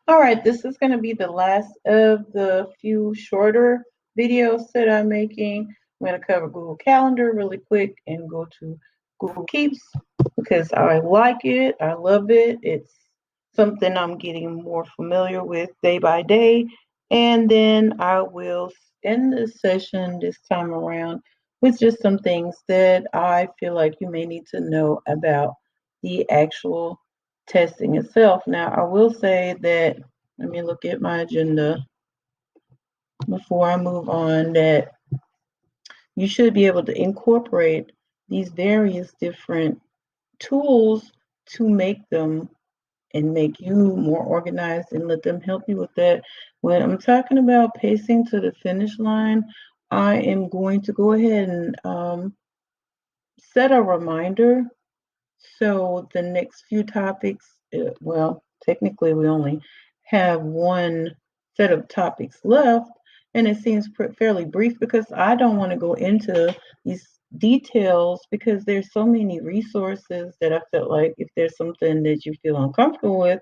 All right, this is going to be the last of the few shorter videos that I'm making. I'm going to cover Google Calendar really quick and go to Google Keeps because I like it. I love it. It's something I'm getting more familiar with day by day. And then I will end this session this time around with just some things that I feel like you may need to know about the actual testing itself. Now, I will say that, let me look at my agenda before I move on, that you should be able to incorporate these various different tools to make them and make you more organized and let them help you with that. When I'm talking about pacing to the finish line, I am going to go ahead and set a reminder. So the next few topics, well, technically we only have one set of topics left, and it seems fairly brief because I don't want to go into these details because there's so many resources that I felt like if there's something that you feel uncomfortable with,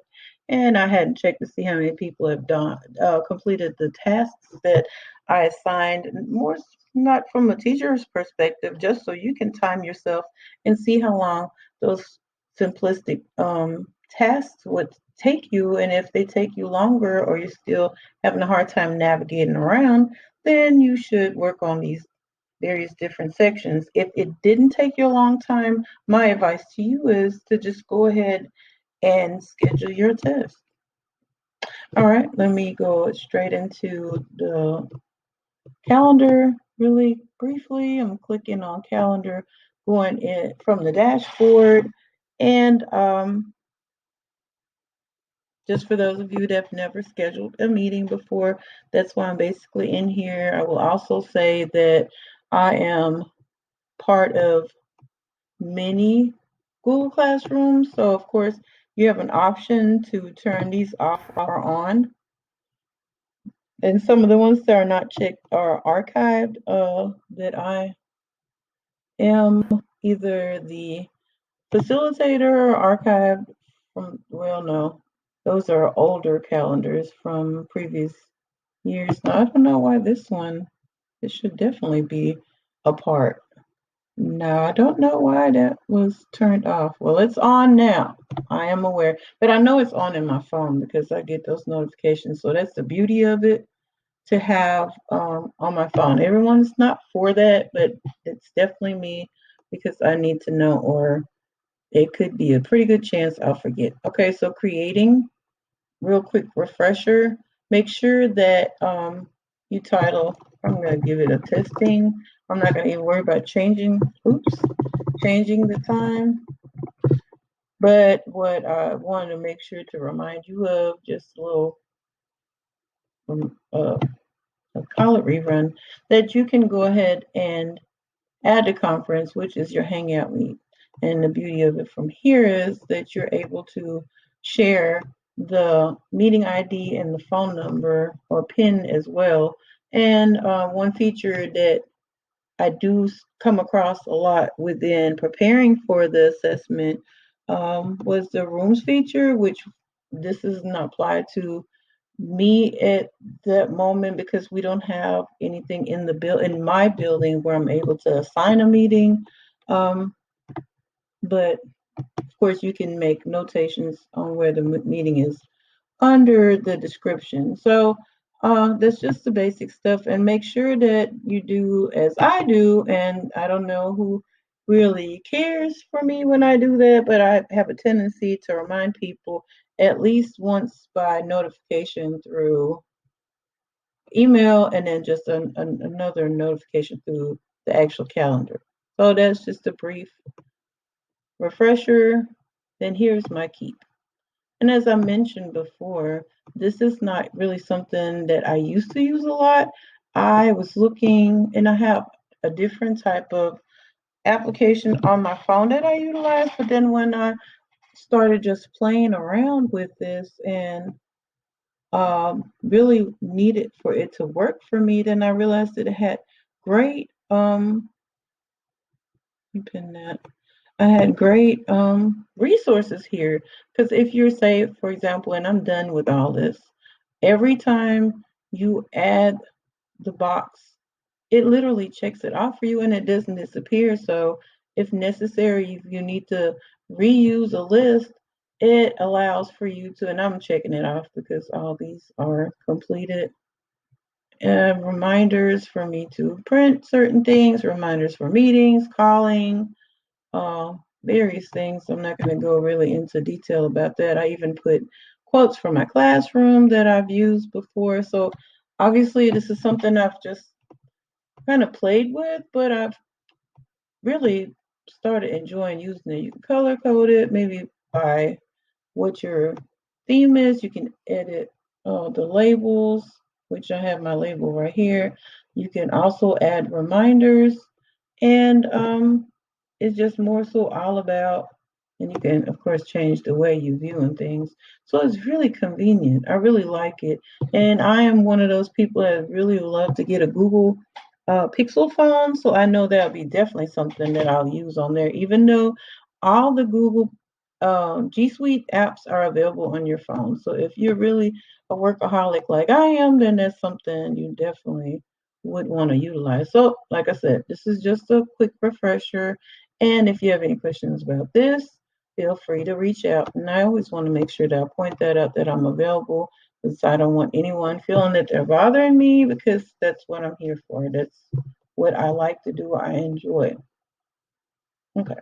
and I hadn't checked to see how many people have done completed the tasks that I assigned, more not from a teacher's perspective, just so you can time yourself and see how long those simplistic tasks would take you. And if they take you longer or you're still having a hard time navigating around, then you should work on these various different sections. If it didn't take you a long time, my advice to you is to just go ahead and schedule your test. All right, let me go straight into the calendar really briefly. I'm clicking on calendar, going in from the dashboard, and just for those of you that have never scheduled a meeting before, that's why I'm basically in here. I will also say that I am part of many Google Classrooms. So, of course, you have an option to turn these off or on. And some of the ones that are not checked are archived, that I am either the facilitator or archived from, well, no, those are older calendars from previous years. Now, I don't know why this one, it should definitely be a part. No, I don't know why that was turned off. Well, it's on now. I am aware, but I know it's on in my phone because I get those notifications. So that's the beauty of it to have on my phone. Everyone's not for that, but it's definitely me because I need to know, or it could be a pretty good chance I'll forget. Okay, so creating, real quick refresher, make sure that you title, I'm going to give it a testing. I'm not going to even worry about changing the time. But what I wanted to make sure to remind you of, just a little uh, call it rerun, that you can go ahead and add the conference, which is your Hangout meet. And the beauty of it from here is that you're able to share the meeting ID and the phone number or PIN as well. And one feature that I do come across a lot within preparing for the assessment was the rooms feature, which this is not applied to me at that moment because we don't have anything in in my building where I'm able to assign a meeting. Um, but of course, you can make notations on where the meeting is under the description. So that's just the basic stuff. And make sure that you do as I do. And I don't know who really cares for me when I do that, but I have a tendency to remind people at least once by notification through email and then just another notification through the actual calendar. So that's just a brief refresher. Then here's my keep. And as I mentioned before, this is not really something that I used to use a lot. I was looking, and I have a different type of application on my phone that I utilize. But then when I started just playing around with this and really needed for it to work for me, then I realized that it had great, you pin that, I had great resources here. Because if you're, say, for example, and I'm done with all this, every time you add the box, it literally checks it off for you and it doesn't disappear. So if necessary, if you need to reuse a list, it allows for you to, and I'm checking it off because all these are completed. Reminders for me to print certain things, reminders for meetings, calling, various things. I'm not going to go really into detail about that. I even put quotes from my classroom that I've used before. So obviously, this is something I've just kind of played with, but I've really started enjoying using it. You can color code it, maybe by what your theme is. You can edit the labels, which I have my label right here. You can also add reminders, and it's just more so all about, and you can of course change the way you viewing things. So it's really convenient. I really like it, and I am one of those people that really love to get a Google Pixel phone. So I know that'll be definitely something that I'll use on there, even though all the Google G Suite apps are available on your phone. So if you're really a workaholic like I am, then that's something you definitely would want to utilize. So, like I said, this is just a quick refresher. And if you have any questions about this, feel free to reach out. And I always want to make sure that I point that out that I'm available because I don't want anyone feeling that they're bothering me because that's what I'm here for. That's what I like to do. I enjoy. Okay.